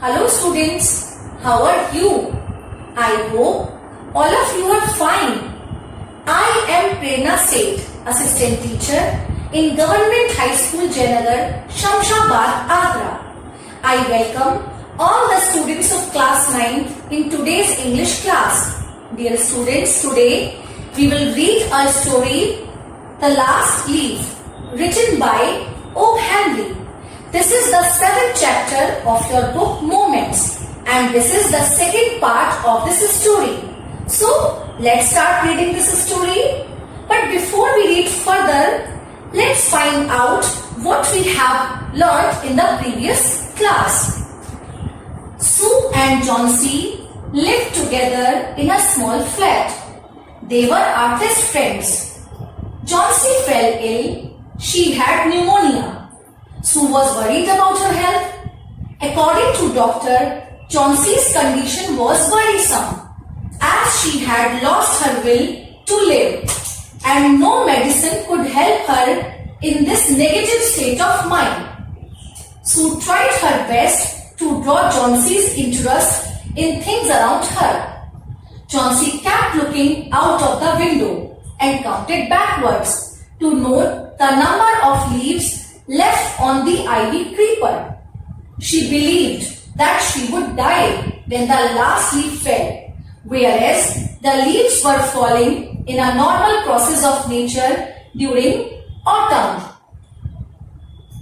Hello students, how are you? I hope all of you are fine. I am Prerna Seth, Assistant Teacher in Government High School Jayanagar, Shamshabad, Agra. I welcome all the students of class 9 in today's English class. Dear students, today we will read a story, The Last Leaf, written by O. Henry. This is the 7th chapter of your book Moments, and this is the second part of this story. So, let's start reading this story. But before we read further, let's find out what we have learned in the previous class. Sue and Johnsy lived together in a small flat. They were artist friends. Johnsy fell ill. She had pneumonia. Sue was worried about her health. According to doctor, Johnsy's condition was worrisome as she had lost her will to live and no medicine could help her in this negative state of mind. Sue tried her best to draw Johnsy's interest in things around her. Johnsy kept looking out of the window and counted backwards to note the number of leaves left on the ivy creeper. She believed that she would die when the last leaf fell, whereas the leaves were falling in a normal process of nature during autumn.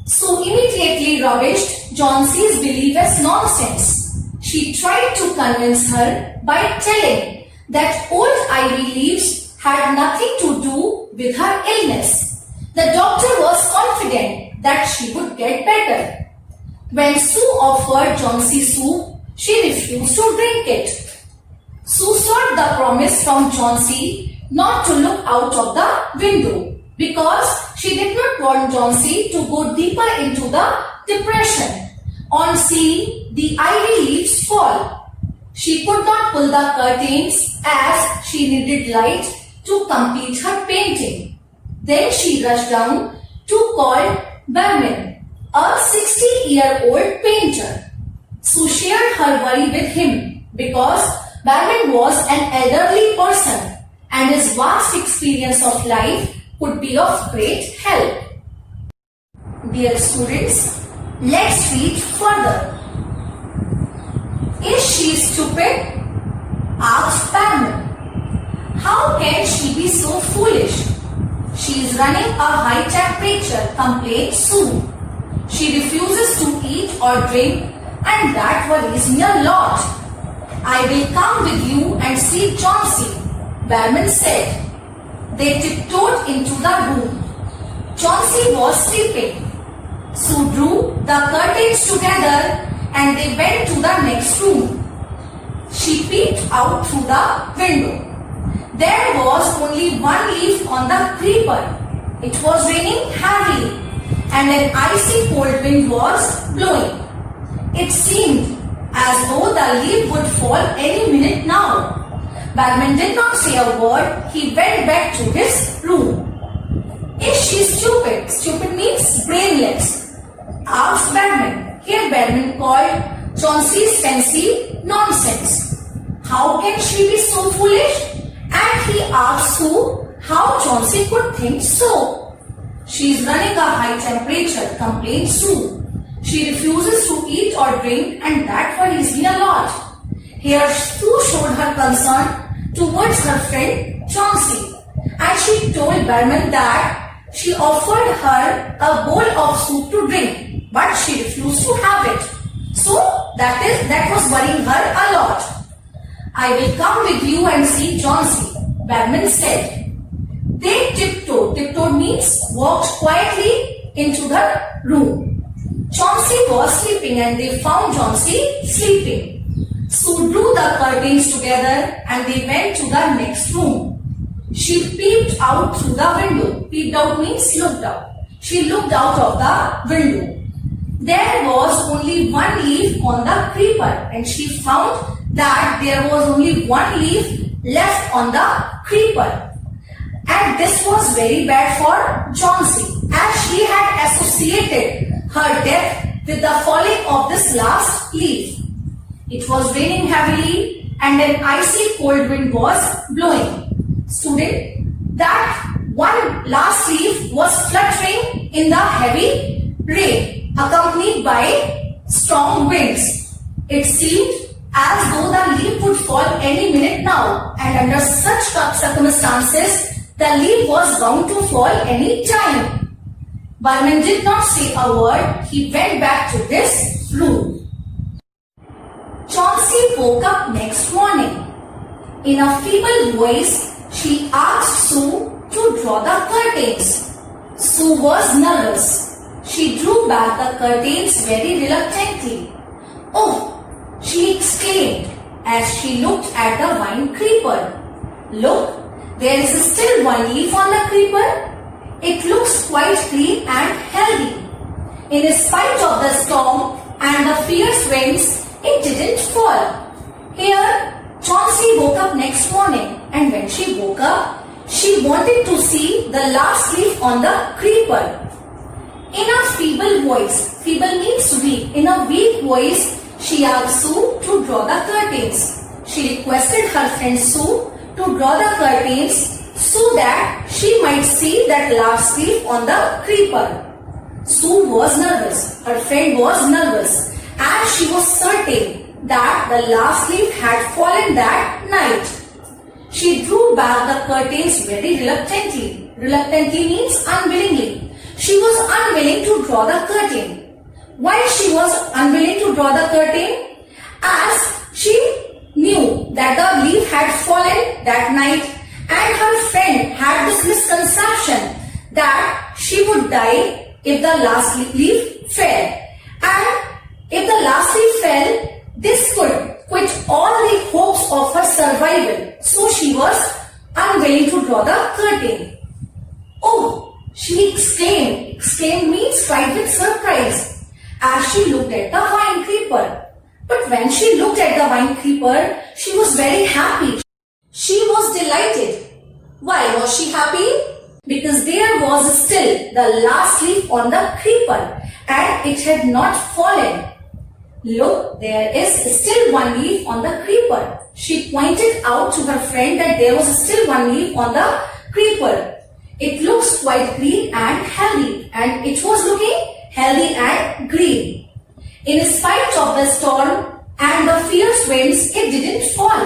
Sue immediately rubbished Johnsy's belief as nonsense. She tried to convince her by telling that old ivy leaves had nothing to do with her illness. The doctor was confident that she would get better. When Sue offered Johnsy soup, she refused to drink it. Sue sought the promise from Johnsy not to look out of the window because she did not want Johnsy to go deeper into the depression on seeing the ivy leaves fall. She could not pull the curtains as she needed light to complete her painting. Then she rushed down to call Behrman, a 60-year-old painter. Sue shared her worry with him because Behrman was an elderly person and his vast experience of life could be of great help. Dear students, let's read further. Is she stupid? Asked Behrman. How can she be so foolish? She is running a high temperature, complained Sue. She refuses to eat or drink and that worries me a lot. I will come with you and see Johnsy, Behrman said. They tiptoed into the room. Johnsy was sleeping. Sue drew the curtains together and they went to the next room. She peeped out through the window. There was only one leaf on the creeper. It was raining heavily and an icy cold wind was blowing. It seemed as though the leaf would fall any minute now. Behrman did not say a word. He went back to his room. Is she stupid? Stupid means brainless, asked Behrman. Here Behrman called Johnsy's fancy nonsense. How can she be so foolish? And he asked Sue how Johnsy could think so. She is running a high temperature, complained Sue. She refuses to eat or drink and that worries me a lot. Here Sue showed her concern towards her friend Johnsy and she told Behrman that she offered her a bowl of soup to drink but she refused to have it. So that was worrying her a lot. I will come with you and see Johnsy, Behrman said. They tiptoed. Tiptoed means walked quietly into the room. Johnsy was sleeping and they found Johnsy sleeping. Sue drew the curtains together and they went to the next room. She peeped out through the window. Peeped out means looked out. She looked out of the window. There was only one leaf on the creeper and she found that there was only one leaf left on the creeper. And this was very bad for Johnsy as she had associated her death with the falling of this last leaf. It was raining heavily and an icy cold wind was blowing. Student, that one last leaf was fluttering in the heavy rain, accompanied by strong winds. It seemed as though the leaf would fall any minute now, and under such circumstances, the leaf was bound to fall any time. Barman did not say a word. He went back to his room. Chauncey woke up next morning. In a feeble voice, she asked Sue to draw the curtains. Sue was nervous. She drew back the curtains very reluctantly. "Oh!" she exclaimed as she looked at the vine creeper. "Look, there is still one leaf on the creeper. It looks quite green and healthy. In spite of the storm and the fierce winds, it didn't fall." Here, Chauncey woke up next morning, and when she woke up, she wanted to see the last leaf on the creeper. In a feeble voice, feeble means weak, in a weak voice, she asked Sue to draw the curtains. She requested her friend Sue to draw the curtains so that she might see that last leaf on the creeper. Sue was nervous. Her friend was nervous, as she was certain that the last leaf had fallen that night. She drew back the curtains very reluctantly. Reluctantly means unwillingly. She was unwilling to draw the curtain. Why she was unwilling to draw the curtain? As she knew that the leaf had fallen that night, and her friend had this misconception that she would die if the last leaf fell. And if the last leaf fell, this could quit all the hopes of her survival. So she was unwilling to draw the curtain. "Oh!" she exclaimed. Exclaimed means cried with surprise, as she looked at the vine creeper. But when she looked at the vine creeper, she was very happy. She was delighted. Why was she happy? Because there was still the last leaf on the creeper, and it had not fallen. "Look, there is still one leaf on the creeper." She pointed out to her friend that there was still one leaf on the creeper. "It looks quite green and healthy," and it was looking healthy and green. In spite of the storm and the fierce winds, it didn't fall.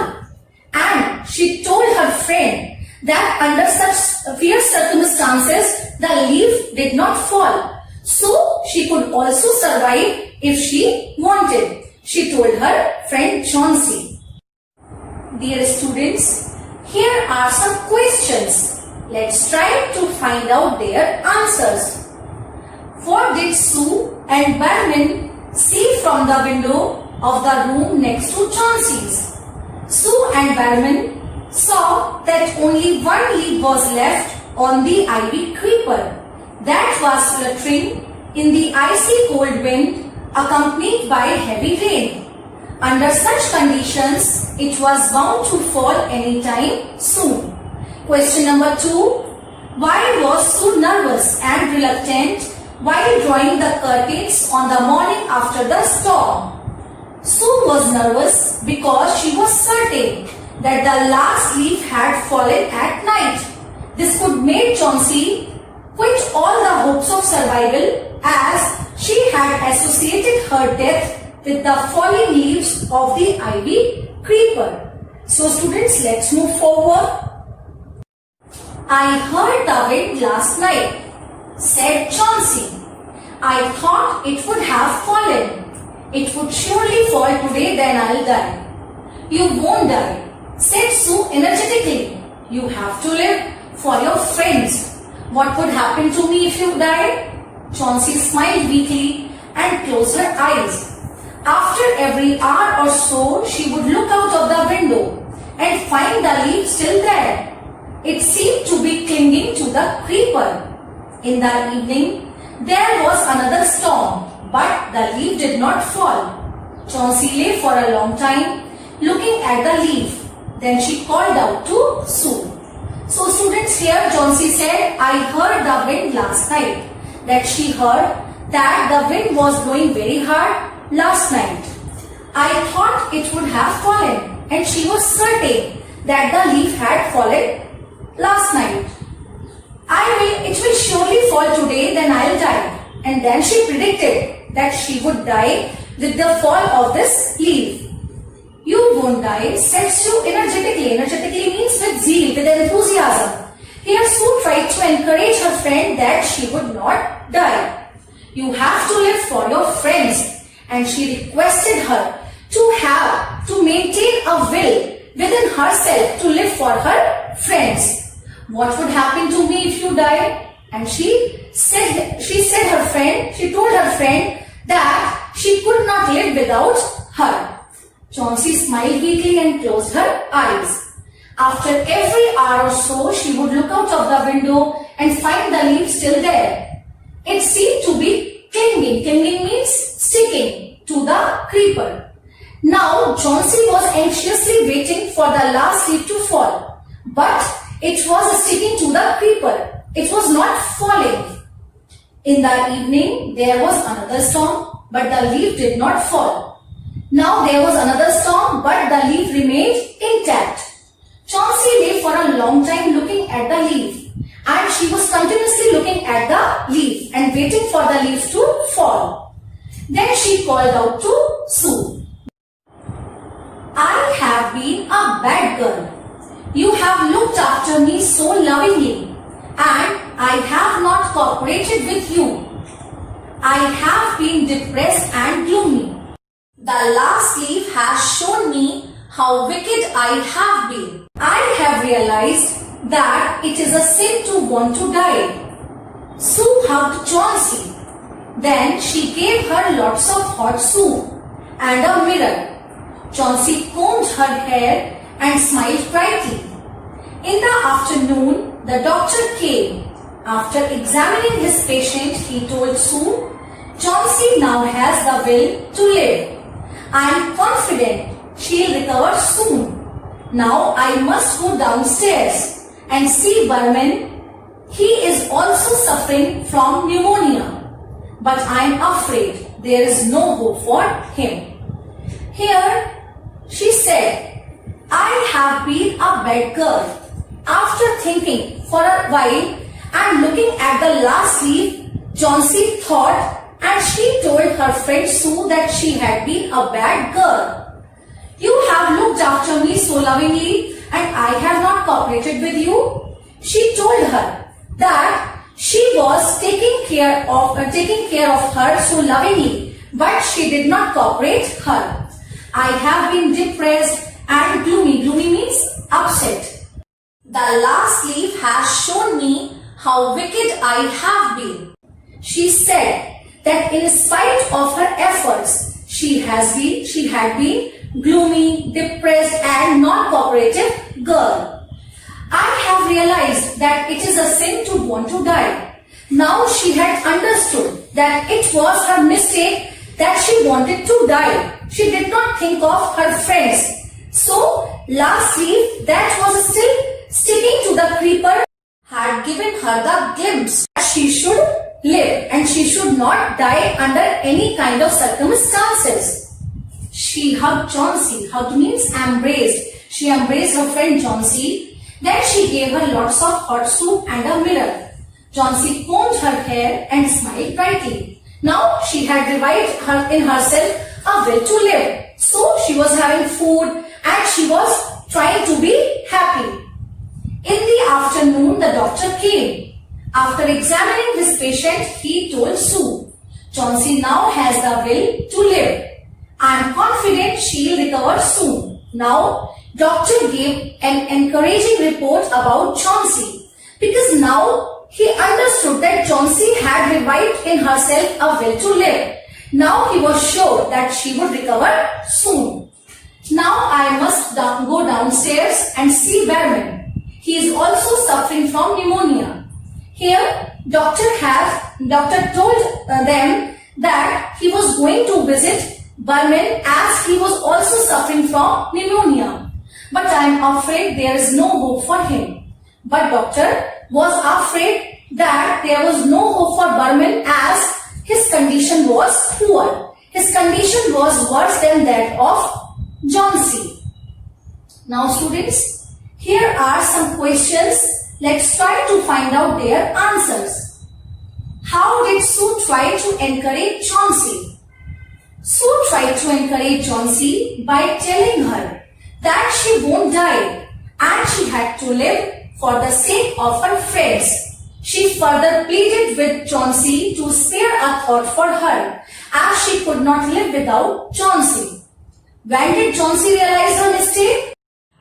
And she told her friend that under such fierce circumstances, the leaf did not fall. So she could also survive if she wanted. She told her friend Chauncey. Dear students, here are some questions. Let's try to find out their answers. What did Sue and Barman see from the window of the room next to Chauncey's? Sue and Barman saw that only one leaf was left on the ivy creeper that was fluttering in the icy cold wind, accompanied by heavy rain. Under such conditions, it was bound to fall anytime soon. Question number 2. Why was Sue nervous and reluctant while drawing the curtains on the morning after the storm? Sue was nervous because she was certain that the last leaf had fallen at night. This could make Chauncey quit all the hopes of survival, as she had associated her death with the falling leaves of the ivy creeper. So students, let's move forward. "I heard the wind last night," said Chauncey. "I thought it would have fallen. It would surely fall today, then I'll die." "You won't die," said Sue energetically. "You have to live for your friends. What would happen to me if you died?" Chauncey smiled weakly and closed her eyes. After every hour or so, she would look out of the window and find the leaf still there. It seemed to be clinging to the creeper. In the evening, there was another storm, but the leaf did not fall. Chauncey lay for a long time, looking at the leaf. Then she called out to Sue. So students, here Chauncey said, "I heard the wind last night." That she heard that the wind was blowing very hard last night. "I thought it would have fallen, and she was certain that the leaf had fallen last night. It will surely fall today, then I'll die. And then she predicted that she would die with the fall of this leaf. You won't die, said Sue energetically. Energetically means with zeal, with enthusiasm. Here Sue tried to encourage her friend that she would not die. You have to live for your friends. And she requested her to maintain a will within herself to live for her friends. What would happen to me if you die? And she told her friend that she could not live without her. Chauncey smiled weakly and closed her eyes. After every hour or so, she would look out of the window and find the leaf still there. It seemed to be clinging. Clinging means sticking to the creeper. Now, Chauncey was anxiously waiting for the last leaf to fall. But it was sticking to the creeper. It was not falling. In the evening, there was another storm, but the leaf did not fall. Now there was another storm, but the leaf remained intact. Chauncey lay for a long time looking at the leaf, and she was continuously looking at the leaf and waiting for the leaf to fall. Then she called out to Sue, I have been a bad girl. You have looked after me so lovingly, and I have not cooperated with you. I have been depressed and gloomy. The last leaf has shown me how wicked I have been. I have realized that it is a sin to want to die. Sue hugged Chauncey. Then she gave her lots of hot soup and a mirror. Chauncey combed her hair and smiled brightly. In the afternoon, the doctor came. After examining his patient, he told Sue, Chauncey now has the will to live. I am confident she'll recover soon. Now I must go downstairs and see Burman. He is also suffering from pneumonia. But I am afraid there is no hope for him. Here, she said, I have been a bad girl. After thinking for a while and looking at the last leaf, Chauncey thought, and she told her friend Sue that she had been a bad girl. You have looked after me so lovingly and I have not cooperated with you. She told her that she was taking care of her so lovingly, but she did not cooperate her. I have been depressed and gloomy. Gloomy means upset. The last leaf has shown me how wicked I have been. She said that in spite of her efforts, she had been gloomy, depressed and non-cooperative girl. I have realized that it is a sin to want to die. Now she had understood that it was her mistake that she wanted to die. She did not think of her friends. So, last leaf that was still sticking to the creeper had given her the glimpse that she should live and she should not die under any kind of circumstances. She hugged Chauncey. Hugged means embraced. She embraced her friend Chauncey. Then she gave her lots of hot soup and a mirror. Chauncey combed her hair and smiled brightly. Now she had revived in herself a will to live. So she was having food and she was trying to be happy. In the afternoon, the doctor came. After examining his patient, he told Sue, Chauncey now has the will to live. I am confident she'll recover soon. Now, doctor gave an encouraging report about Chauncey because now he understood that Chauncey had revived in herself a will to live. Now he was sure that she would recover soon. Now I must go downstairs and see Burman. He is also suffering from pneumonia. Here, doctor told them that he was going to visit Burman as he was also suffering from pneumonia. But I am afraid there is no hope for him. But doctor was afraid that there was no hope for Burman as his condition was poor. His condition was worse than that of John C. Now students, here are some questions. Let's try to find out their answers. How did Sue try to encourage John C? Sue tried to encourage John C by telling her that she won't die and she had to live for the sake of her friends. She further pleaded with John C to spare a thought for her as she could not live without John C. When did John C realize her mistake?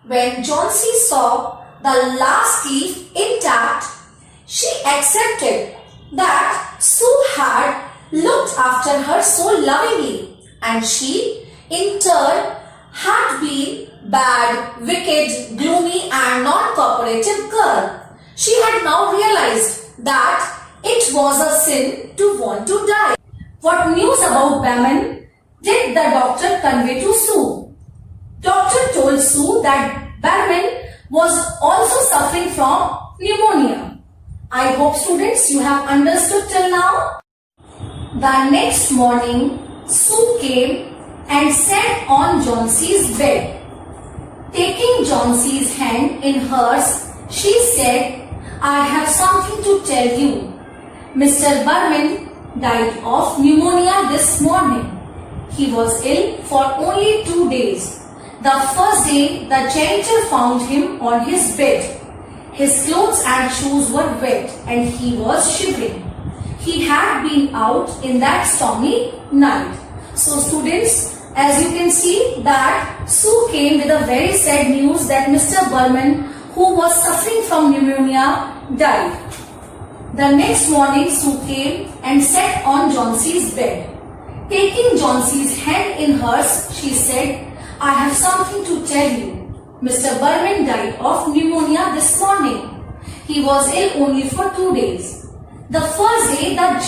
When John C saw the last leaf intact, she accepted that Sue had looked after her so lovingly and she, in turn, had been bad, wicked, gloomy and non-cooperative girl. She had now realized that it was a sin to want to die. What news about Barman did the doctor convey to Sue? Doctor told Sue that Barman was also suffering from pneumonia. I hope students you have understood till now. The next morning, Sue came and sat on John C's bed. Taking John C's hand in hers, she said, I have something to tell you. Mr. Barman died of pneumonia this morning. He was ill for only 2 days. The first day, the janitor found him on his bed. His clothes and shoes were wet and he was shivering. He had been out in that stormy night. So students, as you can see that Sue came with a very sad news that Mr. Barman, who was suffering from pneumonia, died. The next morning, Sue came and sat on John C's bed. Taking John C's hand in hers, she said, I have something to tell you. Mr. Barman died of pneumonia this morning. He was ill only for 2 days. The first day, the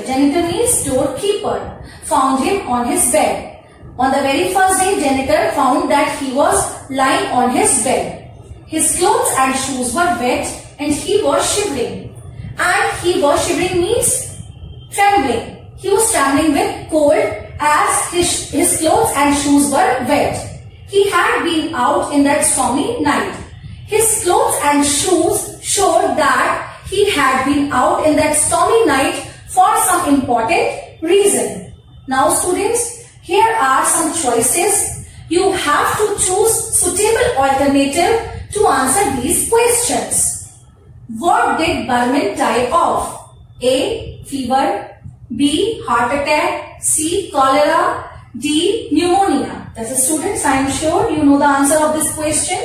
janitor means doorkeeper, found him on his bed. On the very first day, janitor found that he was lying on his bed. His clothes and shoes were wet and he was shivering. And he was shivering means trembling. He was trembling with cold as his clothes and shoes were wet. He had been out in that stormy night. His clothes and shoes showed that he had been out in that stormy night for some important reason. Now students, here are some choices. You have to choose suitable alternative to answer these questions. What did Barman die of? A. Fever. B. Heart attack. C. Cholera. D. Pneumonia. As a students, I am sure you know the answer of this question.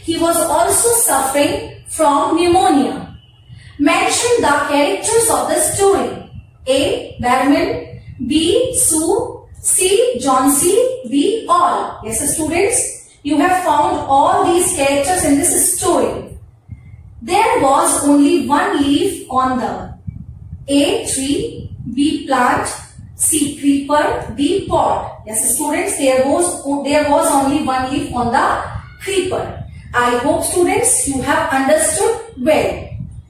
He was also suffering from pneumonia. Mention the characters of the story. A. Barman. B. Sue. C. John C. D. All. Yes, students, you have found all these characters in this story. There was only one leaf on the A. Tree, B. Plant, C. Creeper, D. Pot. Yes, students, there was only one leaf on the creeper. I hope students you have understood well.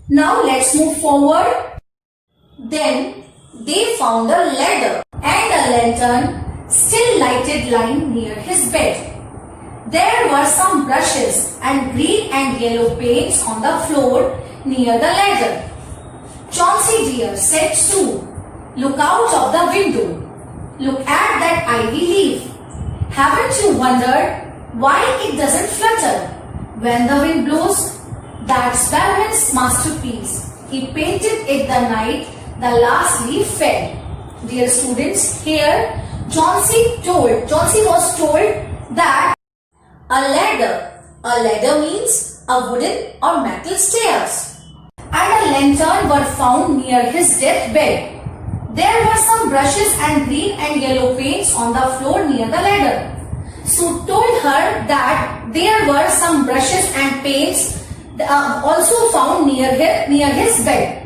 Now let's move forward. Then they found a ladder and a lantern still lighted lying near his bed. There were some brushes and green and yellow paints on the floor near the ladder. Chauncey dear, said Sue, look out of the window. Look at that ivy leaf. Haven't you wondered why it doesn't flutter when the wind blows? That's Barman's masterpiece. He painted it the night the last leaf fell. Dear students, here Chauncey was told that a ladder means a wooden or metal stairs, and a lantern were found near his deathbed. There were some brushes and green and yellow paints on the floor near the ladder. Sue told her that there were some brushes and paints also found near his bed.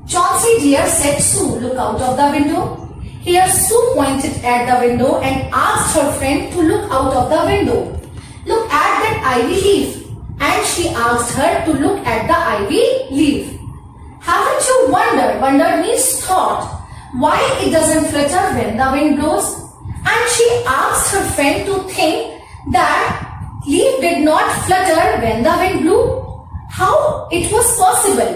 Chauncey dear, said Sue, look out of the window. Here Sue pointed at the window and asked her friend to look out of the window. Look at that ivy leaf. And she asked her to look at the ivy leaf. Haven't you wondered? Wondered means thought. Why it doesn't flutter when the wind blows? And she asked her friend to think not flutter when the wind blew? How it was possible?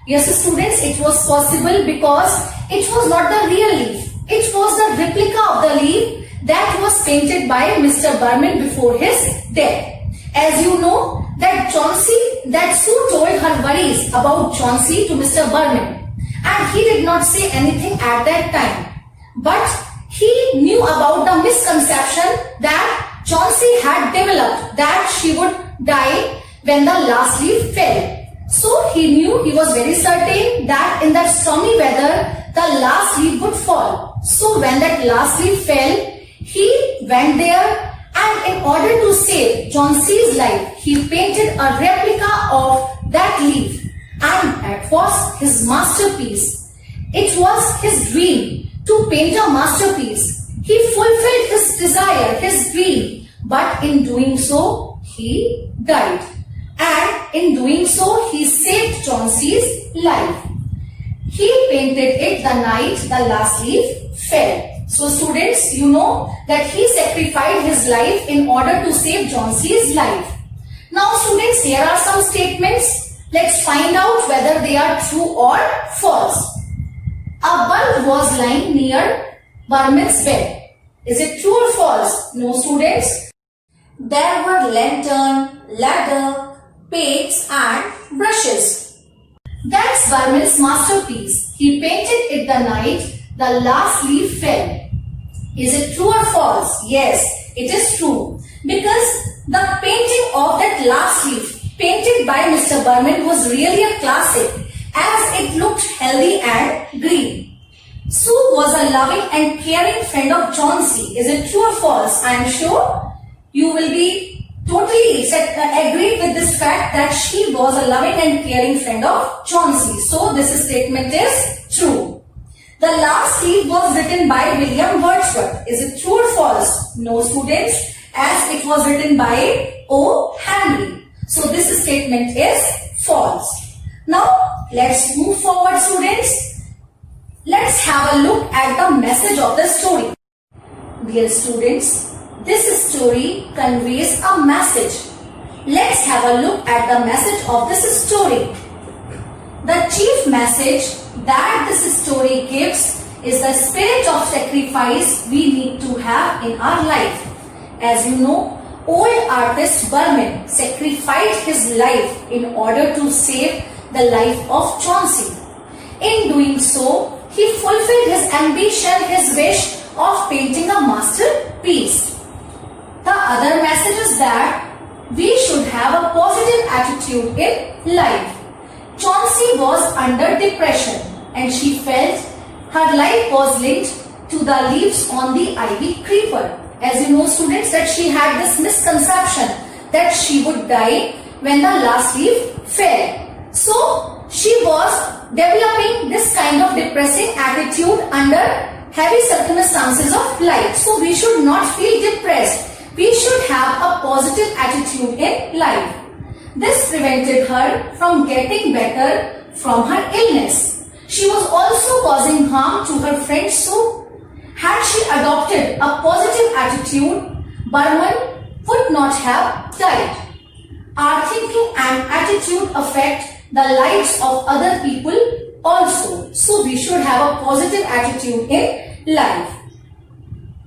Yes, students, it was possible because it was not the real leaf. It was the replica of the leaf that was painted by Mr. Burman before his death. As you know, that Sue told her worries about Chauncey to Mr. Burman, and he did not say anything at that time. But he knew about the misconception that Chauncey had developed, that she would die when the last leaf fell. So he was very certain that in that stormy weather, the last leaf would fall. So when that last leaf fell, he went there, and in order to save Chauncey's life, he painted a replica of that leaf, and it was his masterpiece. It was his dream to paint a masterpiece. He fulfilled his desire, his dream, but in doing so, he died. And in doing so, he saved Chauncey's life. He painted it the night the last leaf fell. So students, you know that he sacrificed his life in order to save Chauncey's life. Now students, here are some statements. Let's find out whether they are true or false. A bulb was lying near Burman's bed. Is it true or false? No students. There were lantern, ladder, paints and brushes. That's Burman's masterpiece. He painted it the night the last leaf fell. Is it true or false? Yes, it is true. Because the painting of that last leaf painted by Mr. Burman was really a classic, as it looked healthy and green. Sue was a loving and caring friend of Chauncey. Is it true or false? I am sure you will be totally agreed with this fact that she was a loving and caring friend of Chauncey. So this statement is true. The last leaf was written by William Wordsworth. Is it true or false? No students, as it was written by O. Henry. So this statement is false. Now let's move forward students. Let's have a look at the message of the story. Dear students, this story conveys a message. Let's have a look at the message of this story. The chief message that this story gives is the spirit of sacrifice we need to have in our life. As you know, old artist Burman sacrificed his life in order to save the life of Chauncey. In doing so, he fulfilled his ambition, his wish of painting a masterpiece. The other message is that we should have a positive attitude in life. Chauncey was under depression and she felt her life was linked to the leaves on the ivy creeper. As you know students, that she had this misconception that she would die when the last leaf fell. So she was developing this kind of depressing attitude under heavy circumstances of life. So we should not feel depressed. We should have a positive attitude in life. This prevented her from getting better from her illness. She was also causing harm to her friend Sue. Had she adopted a positive attitude, Burman would not have died. Our thinking and attitude affect the lives of other people also. So we should have a positive attitude in life.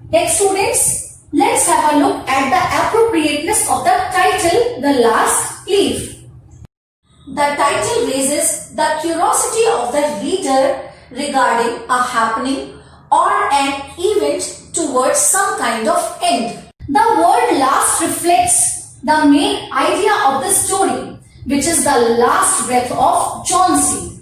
Next students, let's have a look at the appropriateness of the title, The Last Leaf. The title raises the curiosity of the reader regarding a happening or an event towards some kind of end. The word last reflects the main idea of the story, which is the last breath of Chauncey.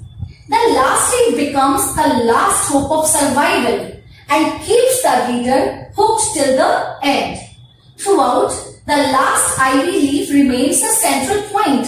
The last leaf becomes the last hope of survival and keeps the reader hooked till the end. Throughout, the last ivy leaf remains a central point.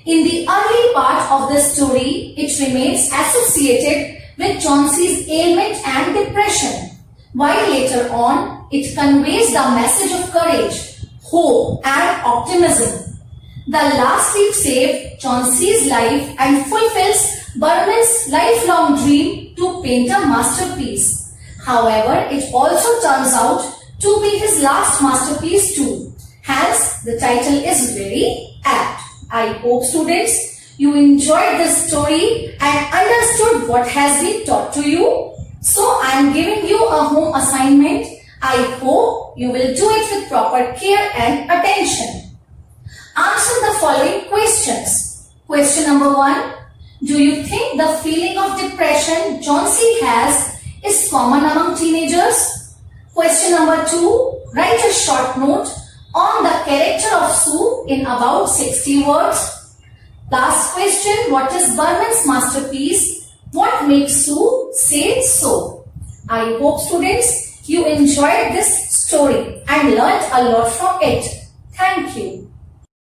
In the early part of the story, it remains associated with Chauncey's ailment and depression, while later on, it conveys the message of courage, hope and optimism. The last leaf saved Chauncey's life and fulfills Burman's lifelong dream to paint a masterpiece. However, it also turns out to be his last masterpiece too. Hence, the title is very apt. I hope students you enjoyed this story and understood what has been taught to you. So I am giving you a home assignment. I hope you will do it with proper care and attention. Answer the following questions. Question number 1. Do you think the feeling of depression Johnsy has is common among teenagers? Question number 2. Write a short note on the character of Sue in about 60 words. Last question. What is Berman's masterpiece? What makes Sue say so? I hope students you enjoyed this story and learnt a lot from it. Thank you.